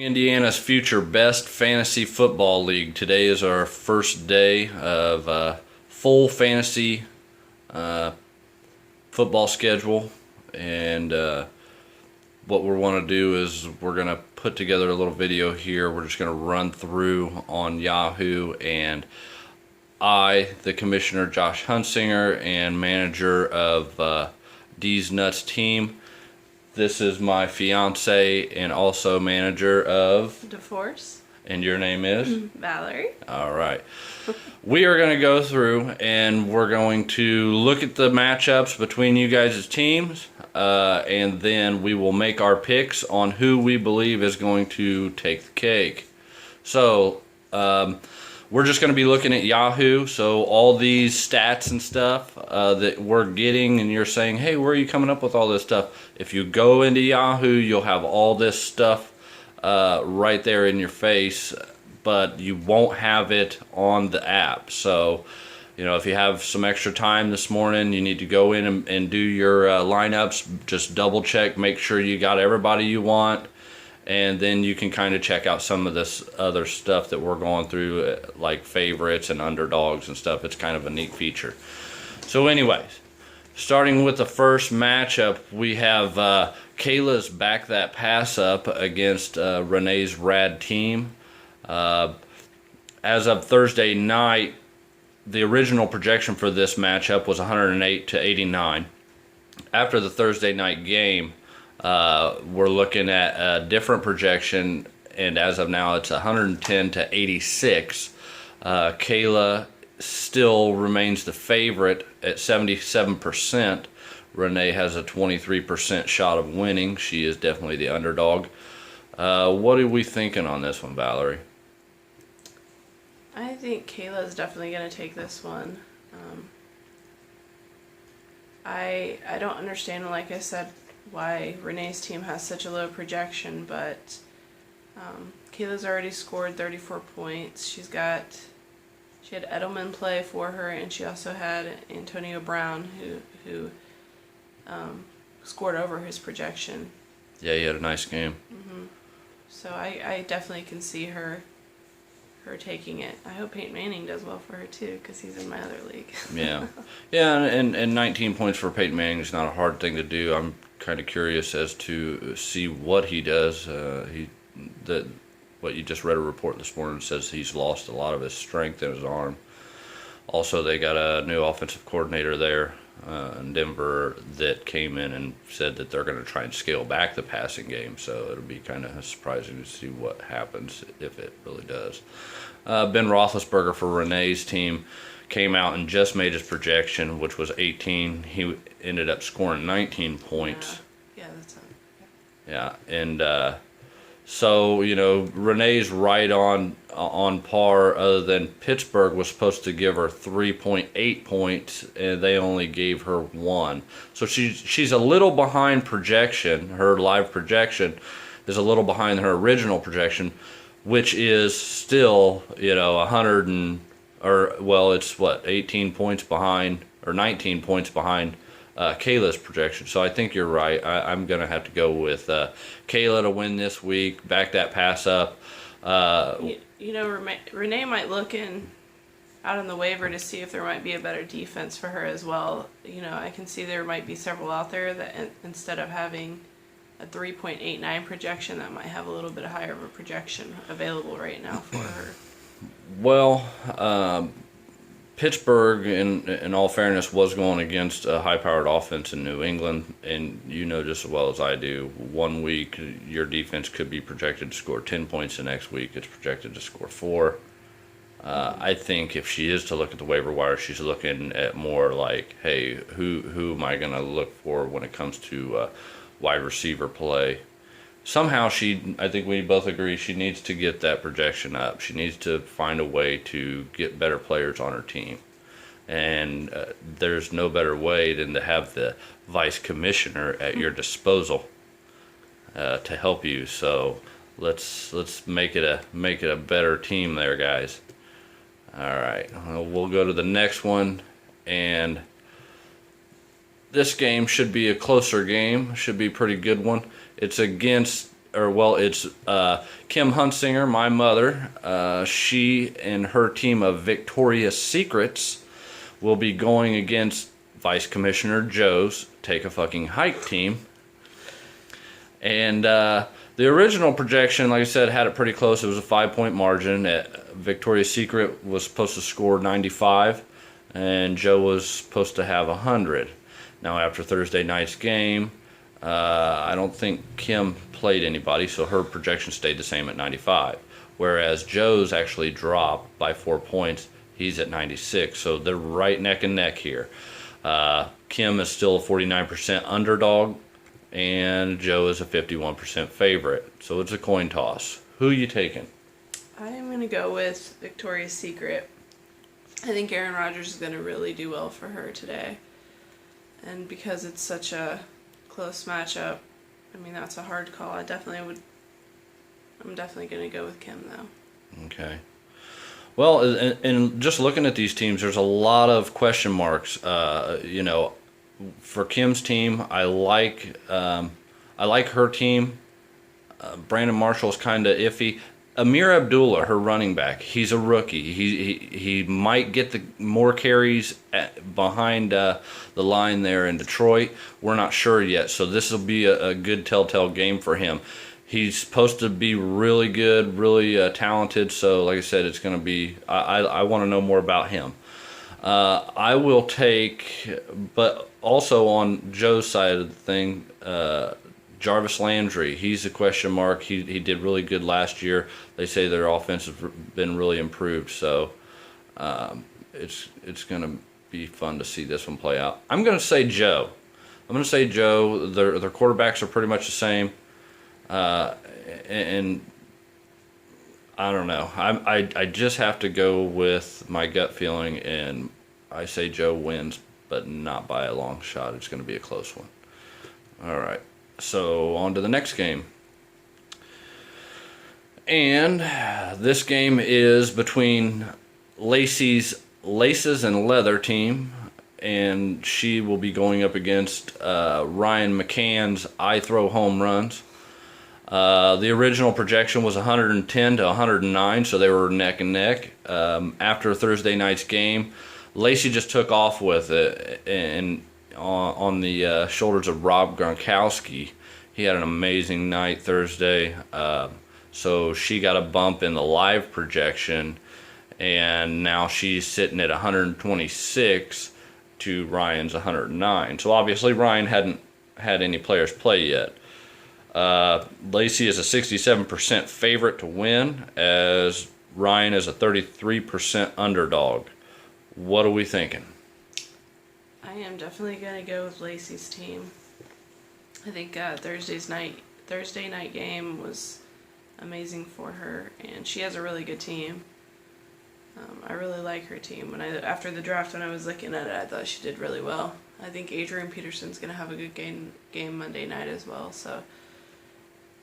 Indiana's Future Best Fantasy Football League. Today is our first day of full fantasy football schedule, and what we want to do is we're going to put together a little video here. We're just going to run through on Yahoo, and the commissioner Josh Hunsinger and manager of D's Nuts team. This is my fiance and also manager of Divorce. And your name is? Valerie. All right. We are going to go through and we're going to look at the matchups between you guys' teams, and then we will make our picks on who we believe is going to take the cake. So, we're just going to be looking at Yahoo, so all these stats and stuff that we're getting, and you're saying, hey, where are you coming up with all this stuff? If you go into Yahoo, you'll have all this stuff right there in your face, but you won't have it on the app. So, you know, if you have some extra time this morning, you need to go in and do your lineups, just double check, make sure you got everybody you want. And then you can kind of check out some of this other stuff that we're going through, like favorites and underdogs and stuff. It's kind of a neat feature. So anyways, starting with the first matchup, we have Kayla's Back That Pass Up against Renee's Rad team. As of Thursday night, the original projection for this matchup was 108 to 89. After the Thursday night game, we're looking at a different projection, and as of now it's 110 to 86. Kayla still remains the favorite at 77%. Renee has a 23% shot of winning. She is definitely the underdog. What are we thinking on this one, Valerie? I think Kayla's definitely going to take this one. I don't understand, like I said, why Renee's team has such a low projection, but Kayla's already scored 34 points. She had Edelman play for her, and she also had Antonio Brown who scored over his projection. Yeah, he had a nice game. So I definitely can see her taking it. I hope Peyton Manning does well for her too, because he's in my other league. Yeah, and 19 points for Peyton Manning is not a hard thing to do. I'm kind of curious as to see what he does. What you just read a report this morning says he's lost a lot of his strength in his arm. Also, they got a new offensive coordinator there in Denver that came in and said that they're going to try and scale back the passing game. So it'll be kind of surprising to see what happens if it really does. Ben Roethlisberger for Renee's team came out and just made his projection, which was 18. He ended up scoring 19 points. Yeah, that's it. Yeah, and so, you know, Renee's right on par, other than Pittsburgh was supposed to give her 3.8 points, and they only gave her 1. So she's a little behind projection. Her live projection is a little behind her original projection, which is still, you know, 18 points behind, or 19 points behind Kayla's projection. So I think you're right. I'm going to have to go with Kayla to win this week, back that pass up. You know, Renee might look out on the waiver to see if there might be a better defense for her as well. You know, I can see there might be several out there that instead of having a 3.89 projection, that might have a little bit higher of a projection available right now for her. Well, Pittsburgh, in all fairness, was going against a high-powered offense in New England, and you know just as well as I do, one week your defense could be projected to score 10 points, the next week it's projected to score 4. I think if she is to look at the waiver wire, she's looking at more like, hey, who am I going to look for when it comes to wide receiver play? Somehow I think we both agree, she needs to get that projection up. She needs to find a way to get better players on her team. And there's no better way than to have the vice commissioner at your disposal to help you. So let's make it a better team there, guys. All right, we'll go to the next one, and this game should be a closer game. Should be a pretty good one. It's against it's Kim Hunsinger, my mother. She and her team of Victoria's Secrets will be going against Vice Commissioner Joe's Take a Fucking Hike team. And the original projection, like I said, had it pretty close. It was a 5-point margin. Victoria's Secret was supposed to score 95, and Joe was supposed to have 100. Now, after Thursday night's game, I don't think Kim played anybody, so her projection stayed the same at 95. Whereas Joe's actually dropped by 4 points. He's at 96, so they're right neck and neck here. Kim is still a 49% underdog, and Joe is a 51% favorite. So it's a coin toss. Who are you taking? I'm going to go with Victoria's Secret. I think Aaron Rodgers is going to really do well for her today. And because it's such a close matchup, I mean, that's a hard call. I'm definitely going to go with Kim, though. Okay. Well, and just looking at these teams, there's a lot of question marks. For Kim's team, I like her team. Brandon Marshall's kind of iffy. Amir Abdullah, her running back, he's a rookie. He might get the more carries behind the line there in Detroit. We're not sure yet, so this will be a good telltale game for him. He's supposed to be really good, really talented. So, like I said, it's going to be. I want to know more about him. I will take, but also on Joe's side of the thing, Jarvis Landry. He's a question mark. He did really good last year. They say their offense has been really improved. So it's going to be fun to see this one play out. I'm going to say Joe. Their quarterbacks are pretty much the same. And I don't know. I just have to go with my gut feeling, and I say Joe wins, but not by a long shot. It's going to be a close one. All right. So on to the next game. And this game is between Lacey's Laces and Leather team, and she will be going up against Ryan McCann's I Throw Home Runs. The original projection was 110 to 109, so they were neck and neck. After Thursday night's game, Lacey just took off with it, and on the shoulders of Rob Gronkowski. He had an amazing night Thursday, so she got a bump in the live projection, and now she's sitting at 126 to Ryan's 109. So obviously Ryan hadn't had any players play yet. Lacey is a 67% favorite to win, as Ryan is a 33% underdog. What are we thinking? I am definitely going to go with Lacey's team. I think Thursday night game was amazing for her, and she has a really good team. I really like her team. After the draft, when I was looking at it, I thought she did really well. I think Adrian Peterson's going to have a good game Monday night as well. So,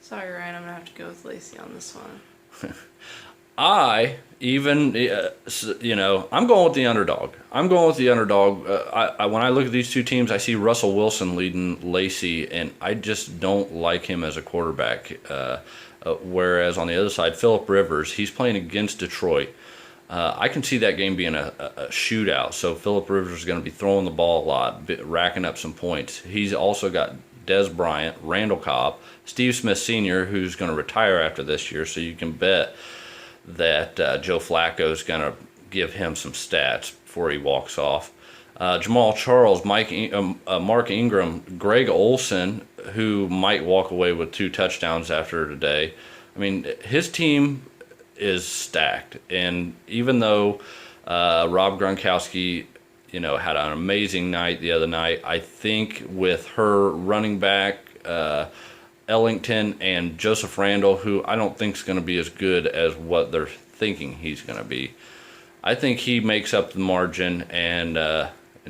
sorry, Ryan, I'm going to have to go with Lacey on this one. I'm going with the underdog. When I look at these two teams, I see Russell Wilson leading Lacey, and I just don't like him as a quarterback. Whereas on the other side, Phillip Rivers, he's playing against Detroit. I can see that game being a shootout. So Phillip Rivers is going to be throwing the ball a lot, racking up some points. He's also got Des Bryant, Randall Cobb, Steve Smith Sr., who's going to retire after this year. So you can bet that Joe Flacco is going to give him some stats before he walks off. Jamal Charles, Mark Ingram, Greg Olson, who might walk away with 2 touchdowns after today. I mean, his team is stacked, and even though Rob Gronkowski, had an amazing night the other night, I think with her running back Ellington and Joseph Randall, who I don't think is going to be as good as what they're thinking he's going to be, I think he makes up the margin and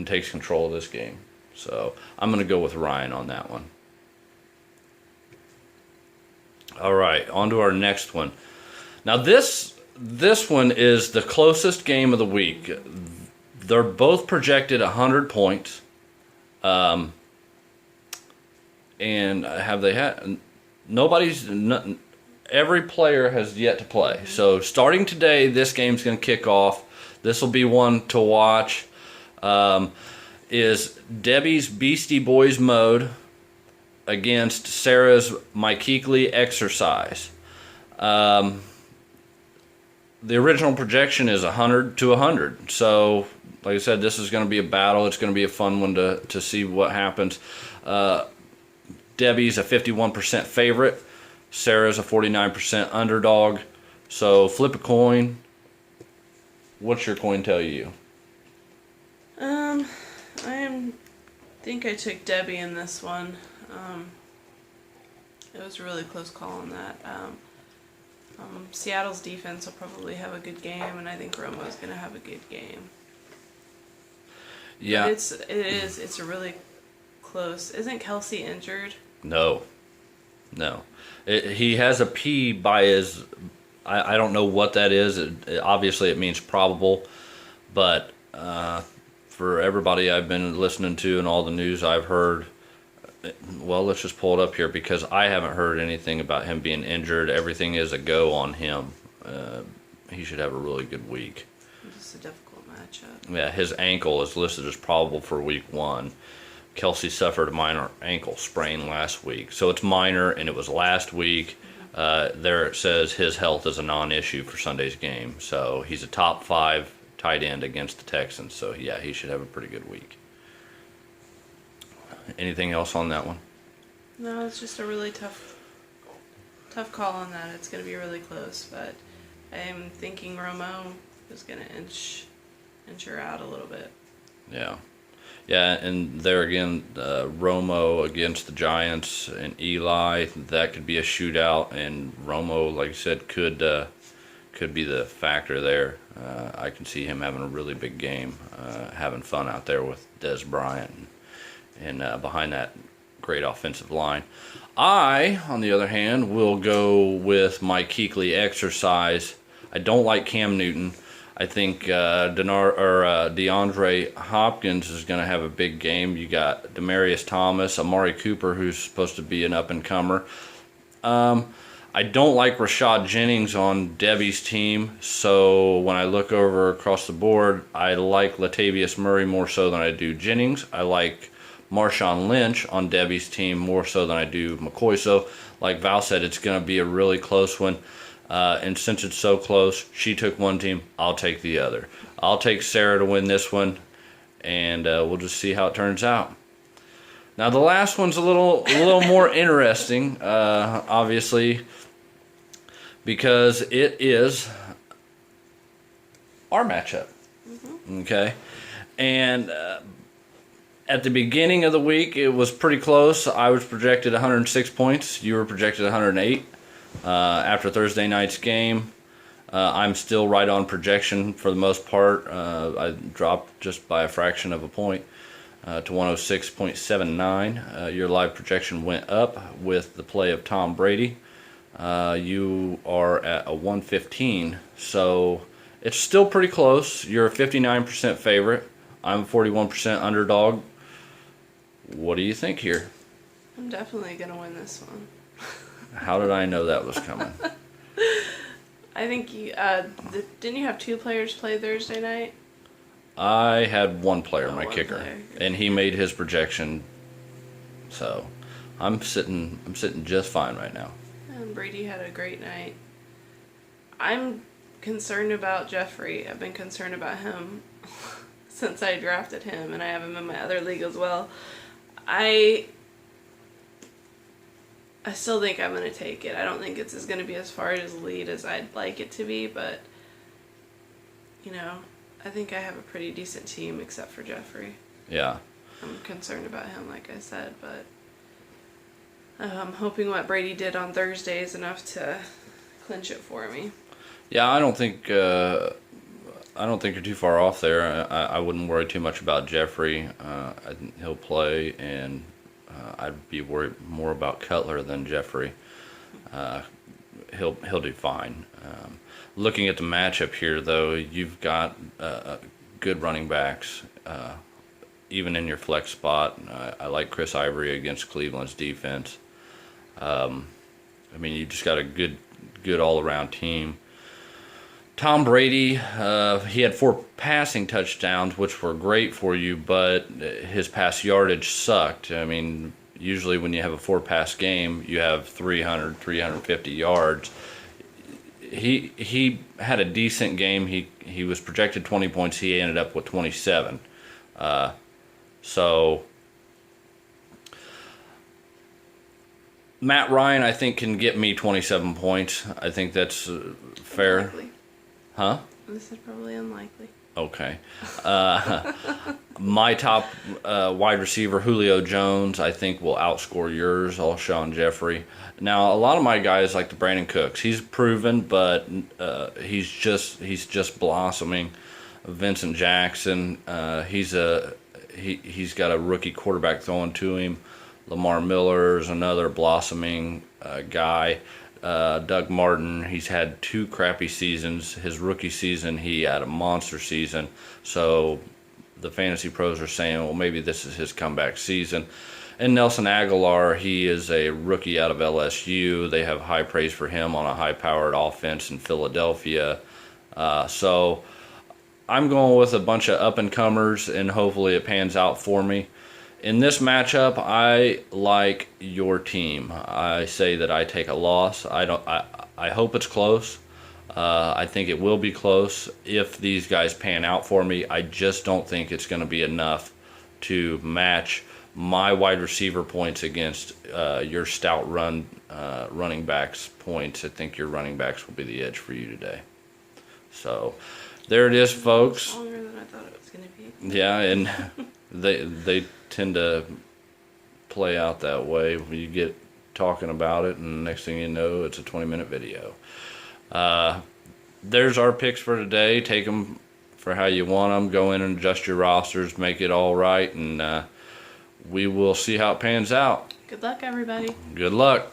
takes control of this game. So I'm going to go with Ryan on that one. All right, on to our next one. Now this one is the closest game of the week. They're both projected 100 points. And have they had? every player has yet to play. So starting today, this game's going to kick off. This will be one to watch. Is Debbie's Beastie Boys mode against Sarah's My Keekly exercise. The original projection is 100 to 100. So, like I said, this is going to be a battle. It's going to be a fun one to see what happens. Debbie's a 51% favorite. Sarah's a 49% underdog. So flip a coin. What's your coin tell you? I think I took Debbie in this one. It was a really close call on that. Seattle's defense will probably have a good game, and I think Romo's going to have a good game. Yeah. But it's a really close. Isn't Kelsey injured? No. He has a P by his. I don't know what that is. Obviously, it means probable, but for everybody I've been listening to and all the news I've heard, well, let's just pull it up here because I haven't heard anything about him being injured. Everything is a go on him. He should have a really good week. It's a difficult matchup. Yeah, his ankle is listed as probable for week 1. Kelsey suffered a minor ankle sprain last week. So it's minor, and it was last week. There it says his health is a non-issue for Sunday's game. So he's a top 5 tight end against the Texans. So, yeah, he should have a pretty good week. Anything else on that one? No, it's just a really tough call on that. It's going to be really close, but I'm thinking Romo is going to inch her out a little bit. Yeah. Yeah, and there again, Romo against the Giants and Eli, that could be a shootout, and Romo, like I said, could be the factor there. I can see him having a really big game, having fun out there with Des Bryant and behind that great offensive line. I, on the other hand, will go with my Keekly exercise. I don't like Cam Newton. I think DeAndre Hopkins is going to have a big game. You got Demaryius Thomas, Amari Cooper, who's supposed to be an up-and-comer. I don't like Rashad Jennings on Debbie's team, so when I look over across the board, I like Latavius Murray more so than I do Jennings. I like Marshawn Lynch on Debbie's team more so than I do McCoy. So, like Val said, it's going to be a really close one. And since it's so close, she took one team, I'll take the other. I'll take Sarah to win this one, and we'll just see how it turns out. Now, the last one's a little more interesting, obviously, because it is our matchup. Mm-hmm. Okay? And at the beginning of the week, it was pretty close. I was projected 106 points. You were projected 108. After Thursday night's game, I'm still right on projection for the most part. I dropped just by a fraction of a point to 106.79. Your live projection went up with the play of Tom Brady. You are at a 115, so it's still pretty close. You're a 59% favorite. I'm a 41% underdog. What do you think here? I'm definitely going to win this one. How did I know that was coming? I think you didn't you have 2 players play Thursday night? I had one player, my one kicker, player. and he made his projection. So, I'm sitting just fine right now. And Brady had a great night. I'm concerned about Jeffrey. I've been concerned about him since I drafted him, and I have him in my other league as well. I still think I'm going to take it. I don't think it's going to be as far as lead as I'd like it to be, but, I think I have a pretty decent team except for Jeffrey. Yeah. I'm concerned about him, like I said, but I'm hoping what Brady did on Thursday is enough to clinch it for me. Yeah, I don't think you're too far off there. I wouldn't worry too much about Jeffrey. I think he'll play, and I'd be worried more about Cutler than Jeffrey. He'll do fine. Looking at the matchup here, though, you've got good running backs, even in your flex spot. I like Chris Ivory against Cleveland's defense. I mean, you just got a good all-around team. Tom Brady, he had 4 passing touchdowns, which were great for you, but his pass yardage sucked. I mean, usually when you have a 4-pass game, you have 300, 350 yards. He had a decent game. He was projected 20 points. He ended up with 27. So Matt Ryan, I think, can get me 27 points. I think that's fair. Unlikely. Huh? This is probably unlikely. Okay. My top wide receiver, Julio Jones, I think will outscore yours, Alshon Jeffrey. Now, a lot of my guys like the Brandon Cooks. He's proven, but he's just blossoming. Vincent Jackson, he's got a rookie quarterback throwing to him. Lamar Miller is another blossoming guy. Doug Martin, he's had 2 crappy seasons. His rookie season, he had a monster season. So the fantasy pros are saying, well, maybe this is his comeback season. And Nelson Aguilar, he is a rookie out of LSU. They have high praise for him on a high-powered offense in Philadelphia. So I'm going with a bunch of up-and-comers, and hopefully it pans out for me. In this matchup, I like your team. I say that I take a loss. I hope it's close. I think it will be close if these guys pan out for me. I just don't think it's going to be enough to match my wide receiver points against your stout running backs points. I think your running backs will be the edge for you today. So there it is, folks. Longer than I thought it was going to be. Yeah, and they tend to play out that way. You get talking about it, and next thing you know, it's a 20-minute video. There's our picks for today. Take them for how you want them. Go in and adjust your rosters, make it all right, and we will see how it pans out. Good luck, everybody. Good luck.